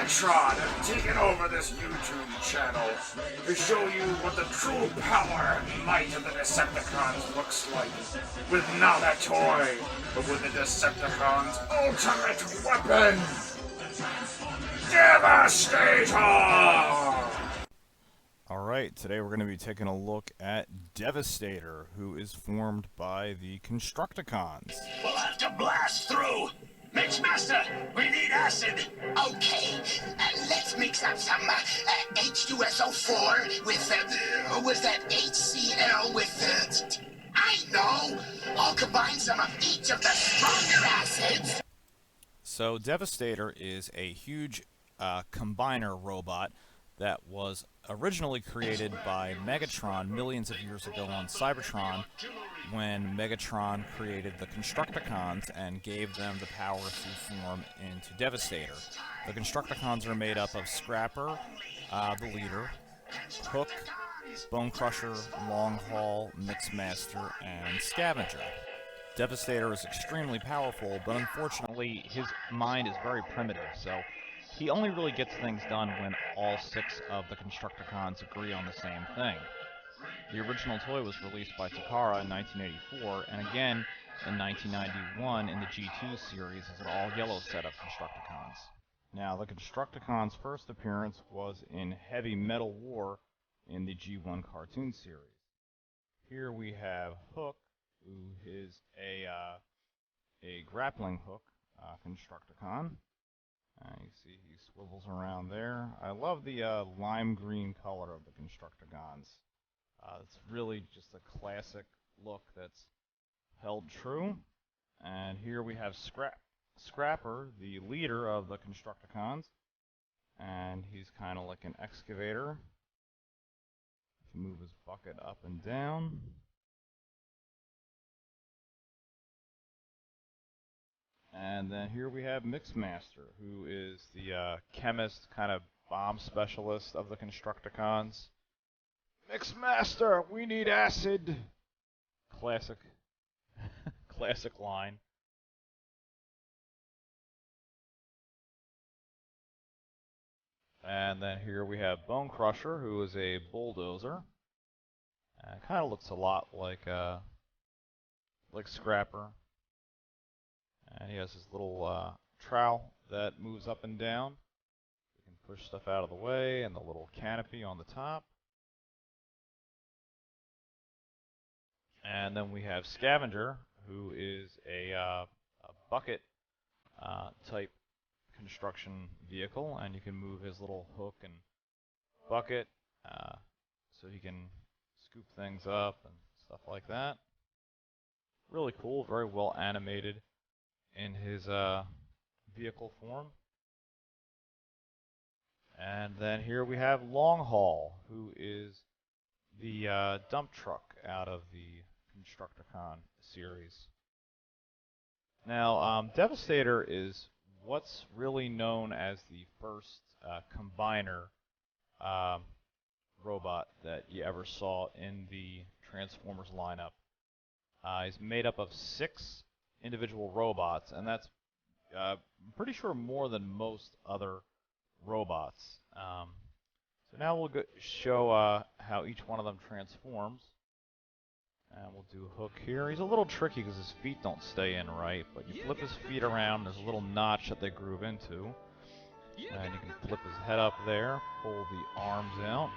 Megatron has taken over this YouTube channel to show you what the true power and might of the Decepticons looks like. With not a toy, but with the Decepticons' ultimate weapon, Devastator! Alright, today we're going to be taking a look at Devastator, who is formed by the Constructicons. We'll have to blast through! Mixmaster, we need acid! Okay, let's mix up some H2SO4 with, was that HCl with, I know! I'll combine some of each of the stronger acids! So Devastator is a huge combiner robot that was originally created by Megatron millions of years ago on Cybertron, when Megatron created the Constructicons and gave them the power to form into Devastator. The Constructicons are made up of Scrapper, the leader, Hook, Bone Crusher, Long Haul, Mixmaster, and Scavenger. Devastator is extremely powerful, but unfortunately his mind is very primitive, so he only really gets things done when all 6 of the Constructicons agree on the same thing. The original toy was released by Takara in 1984, and again in 1991 in the G2 series as an all-yellow set of Constructicons. Now, the Constructicons' first appearance was in Heavy Metal War in the G1 cartoon series. Here we have Hook, who is a grappling hook Constructicon. You see he swivels around there. I love the lime green color of the Constructicons. It's really just a classic look that's held true. And here we have Scrapper, the leader of the Constructicons. And he's kind of like an excavator. He moves his bucket up and down. And then here we have Mixmaster, who is the chemist, kind of bomb specialist of the Constructicons. Mixmaster, we need acid! Classic. Classic line. And then here we have Bone Crusher, who is a bulldozer. Kind of looks a lot like Scrapper. And he has his little trowel that moves up and down. You can push stuff out of the way, and the little canopy on the top. And then we have Scavenger, who is a bucket type construction vehicle, and you can move his little hook and bucket so he can scoop things up and stuff like that. Really cool, very well animated in his vehicle form. And then here we have Long Haul, who is the dump truck out of the Constructicon series. Now, Devastator is what's really known as the first combiner robot that you ever saw in the Transformers lineup. He's made up of 6 individual robots, and that's I'm pretty sure more than most other robots. So now we'll show how each one of them transforms. And we'll do Hook here. He's a little tricky because his feet don't stay in right, but you flip his feet around, there's a little notch that they groove into. And you can flip his head up there, pull the arms out.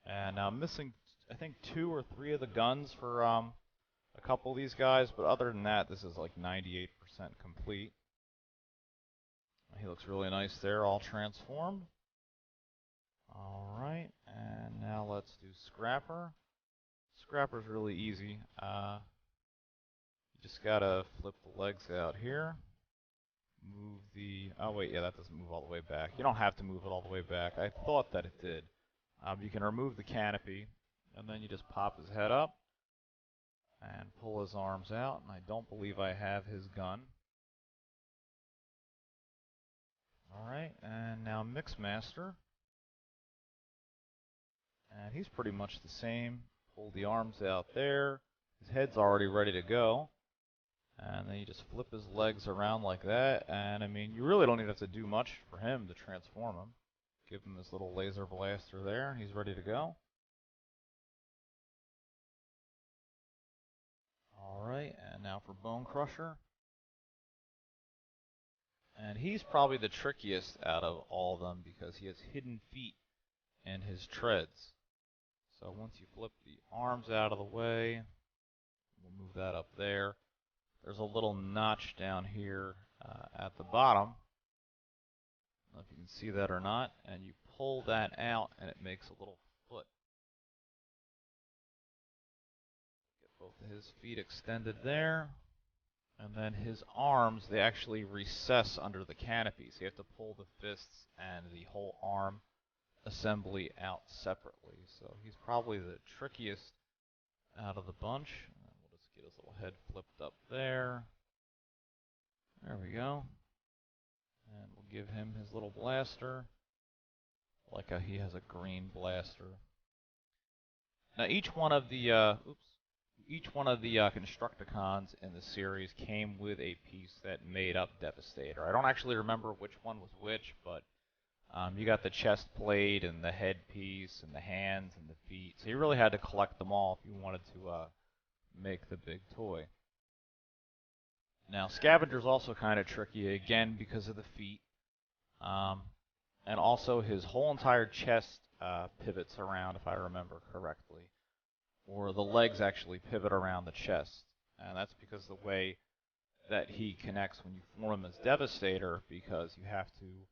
And now I'm missing, I think, 2 or 3 of the guns for a couple of these guys, but other than that, this is like 98% complete. He looks really nice there, all transformed. Alright, and now let's do Scrapper. Scrapper's really easy. You just gotta flip the legs out here. Move the... oh wait, yeah, that doesn't move all the way back. You don't have to move it all the way back. I thought that it did. You can remove the canopy, and then you just pop his head up and pull his arms out, and I don't believe I have his gun. Alright, and now Mixmaster. And he's pretty much the same. Pull the arms out there. His head's already ready to go. And then you just flip his legs around like that, and I mean, you really don't even have to do much for him to transform him. Give him this little laser blaster there, and he's ready to go. Alright, and now for Bone Crusher. And he's probably the trickiest out of all of them because he has hidden feet in his treads. So once you flip the arms out of the way, we'll move that up there. There's a little notch down here at the bottom. I don't know if you can see that or not. And you pull that out and it makes a little foot. Get both of his feet extended there. And then his arms, they actually recess under the canopy. So you have to pull the fists and the whole arm assembly out separately. So he's probably the trickiest out of the bunch. And we'll just get his little head flipped up there. There we go. And we'll give him his little blaster. Like he has a green blaster. Now each one of the Constructicons in the series came with a piece that made up Devastator. I don't actually remember which one was which, but you got the chest plate and the head piece and the hands and the feet. So you really had to collect them all if you wanted to make the big toy. Now Scavenger's also kind of tricky, again, because of the feet. And also his whole entire chest pivots around, if I remember correctly. Or the legs actually pivot around the chest. And that's because the way that he connects when you form him as Devastator, because you have to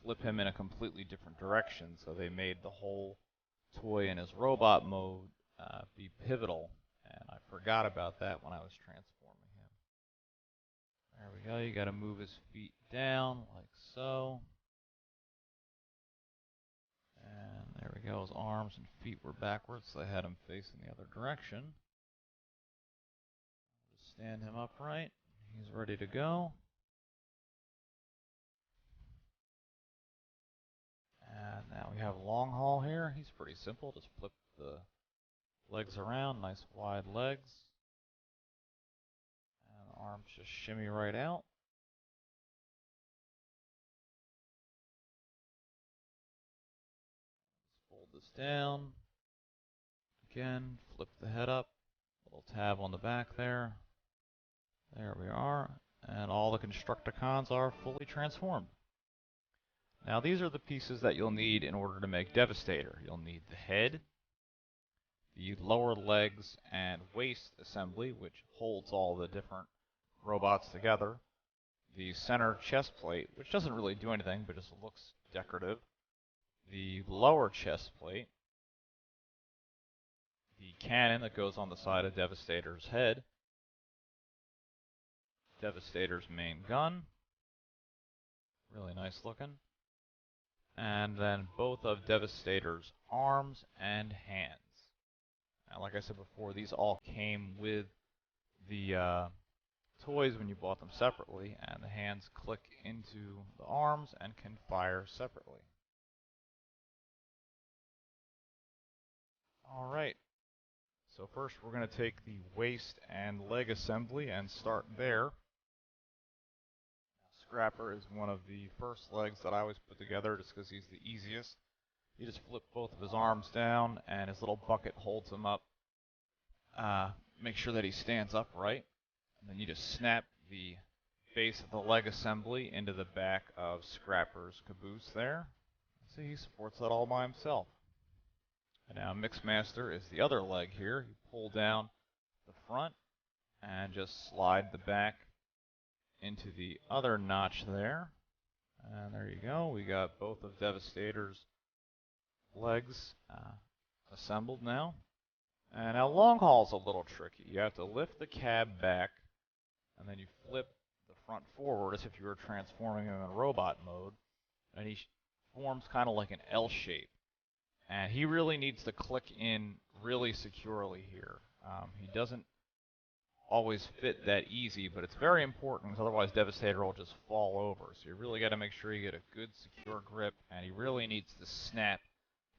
flip him in a completely different direction. So they made the whole toy in his robot mode be pivotal. And I forgot about that when I was transforming him. There we go. You got to move his feet down like so. And there we go. His arms and feet were backwards, so I had him facing the other direction. Just stand him upright. He's ready to go. And now we have long haul here. He's pretty simple. Just flip the legs around. Nice wide legs. And the arms just shimmy right out. Fold this down. Again, flip the head up. Little tab on the back there. There we are. And all the Constructicons are fully transformed. Now these are the pieces that you'll need in order to make Devastator. You'll need the head, the lower legs and waist assembly, which holds all the different robots together, the center chest plate, which doesn't really do anything but just looks decorative, the lower chest plate, the cannon that goes on the side of Devastator's head, Devastator's main gun, really nice looking, and then both of Devastator's arms and hands. And like I said before, these all came with the toys when you bought them separately, and the hands click into the arms and can fire separately. Alright, so first we're going to take the waist and leg assembly and start there. Scrapper is one of the first legs that I always put together just because he's the easiest. You just flip both of his arms down and his little bucket holds him up. Make sure that he stands upright. And then you just snap the base of the leg assembly into the back of Scrapper's caboose there. See, he supports that all by himself. And now Mixmaster is the other leg here. You pull down the front and just slide the back into the other notch there. And there you go. We got both of Devastator's legs assembled now. And now long haul's a little tricky. You have to lift the cab back, and then you flip the front forward as if you were transforming him in robot mode. And he forms kind of like an L shape. And he really needs to click in really securely here. He doesn't always fit that easy, but it's very important, because otherwise Devastator will just fall over. So you really got to make sure you get a good secure grip, and he really needs to snap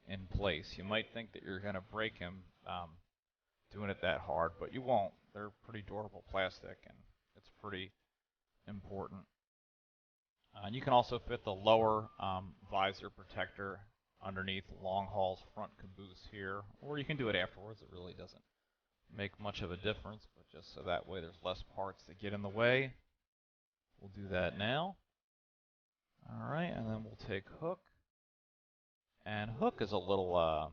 in place. You might think that you're going to break him doing it that hard, but you won't. they're pretty durable plastic, and it's pretty important. And you can also fit the lower visor protector underneath Long Haul's front caboose here, or you can do it afterwards. It really doesn't make much of a difference, but just so that way there's less parts that get in the way. We'll do that now. Alright, and then we'll take Hook. And Hook is a little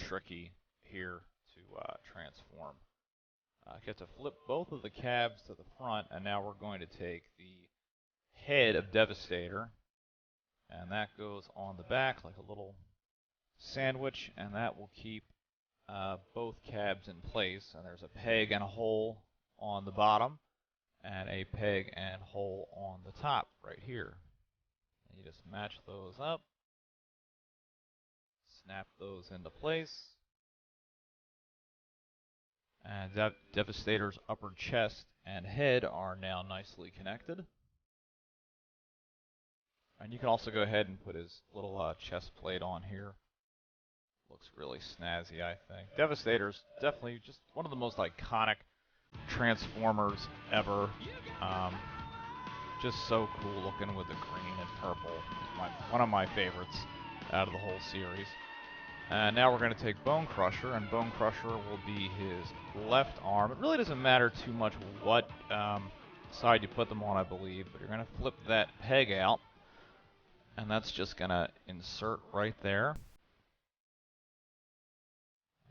tricky here to transform. You have to flip both of the cabs to the front, and now we're going to take the head of Devastator, and that goes on the back like a little sandwich, and that will keep both cabs in place. And there's a peg and a hole on the bottom, and a peg and hole on the top right here. And you just match those up, snap those into place, and Devastator's upper chest and head are now nicely connected. And you can also go ahead and put his little chest plate on here. Looks really snazzy, I think. Devastator's definitely just one of the most iconic Transformers ever. Just so cool looking with the green and purple. One of my favorites out of the whole series. And now we're going to take Bone Crusher, and Bone Crusher will be his left arm. It really doesn't matter too much what side you put them on, I believe, but you're going to flip that peg out, and that's just going to insert right there.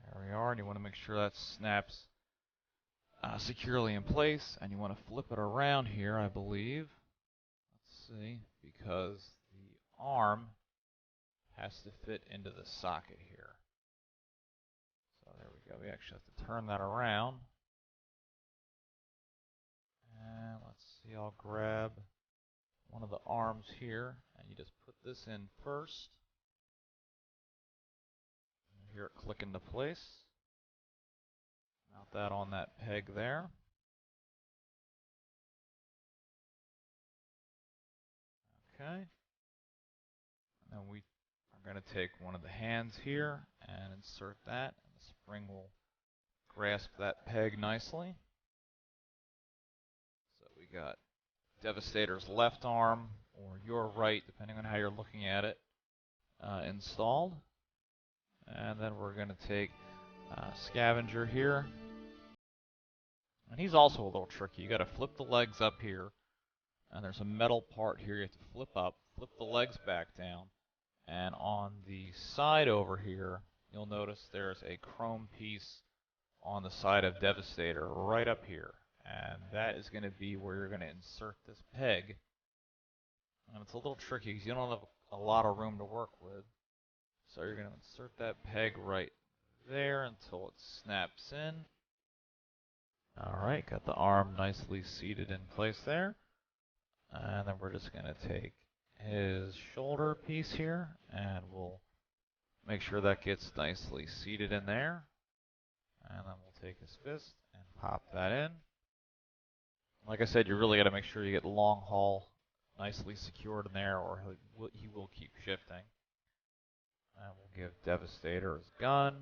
There we are, and you want to make sure that snaps securely in place, and you want to flip it around here, I believe. Let's see, because the arm has to fit into the socket here. So there we go. We actually have to turn that around. And let's see, I'll grab one of the arms here, and you just put this in first. And hear it click into place. Mount that on that peg there. Okay. And then we are going to take one of the hands here and insert that, and the spring will grasp that peg nicely. So we got Devastator's left arm, or your right, depending on how you're looking at it, installed. And then we're going to take Scavenger here. And he's also a little tricky. You got to flip the legs up here, and there's a metal part here you have to flip up, flip the legs back down. And on the side over here, you'll notice there's a chrome piece on the side of Devastator right up here. And that is going to be where you're going to insert this peg. And it's a little tricky because you don't have a lot of room to work with. So you're going to insert that peg right there until it snaps in. Alright, got the arm nicely seated in place there. And then we're just going to take his shoulder piece here, and we'll make sure that gets nicely seated in there. And then we'll take his fist and pop that in. Like I said, you really got to make sure you get the Long Haul nicely secured in there, or he will keep shifting. And we'll give Devastator his gun.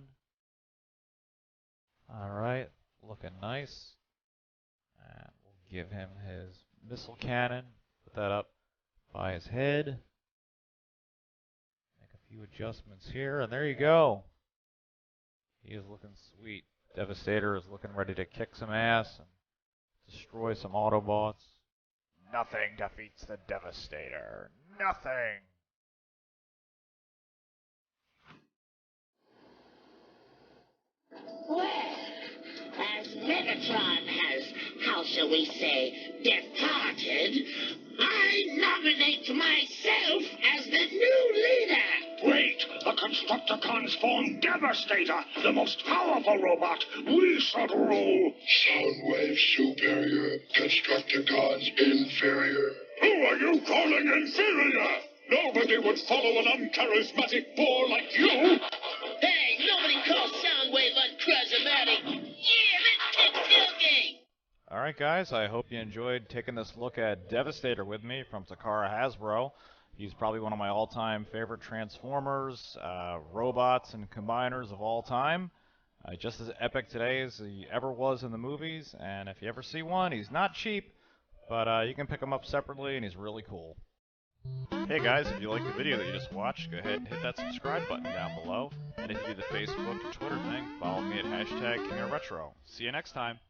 Alright, looking nice. And we'll give him his missile cannon. Put that up by his head. Make a few adjustments here, and there you go. He is looking sweet. Devastator is looking ready to kick some ass and destroy some Autobots. Nothing defeats the Devastator. Nothing! Well, as Megatron has, how shall we say, departed, I nominate myself as the new leader! Wait! The Constructicons form Devastator, the most powerful robot. We should rule. Soundwave superior, Constructicons inferior. Who are you calling inferior? Nobody would follow an uncharismatic bore like you. Hey, nobody calls Soundwave uncharismatic! Yeah, let's kick tailgate! Alright guys, I hope you enjoyed taking this look at Devastator with me from Takara Hasbro. He's probably one of my all-time favorite Transformers, robots, and combiners of all time. Just as epic today as he ever was in the movies, and if you ever see one, he's not cheap, but you can pick him up separately, and he's really cool. Hey guys, if you like the video that you just watched, go ahead and hit that subscribe button down below. And if you do the Facebook and Twitter thing, follow me at #KingOfRetro. See you next time.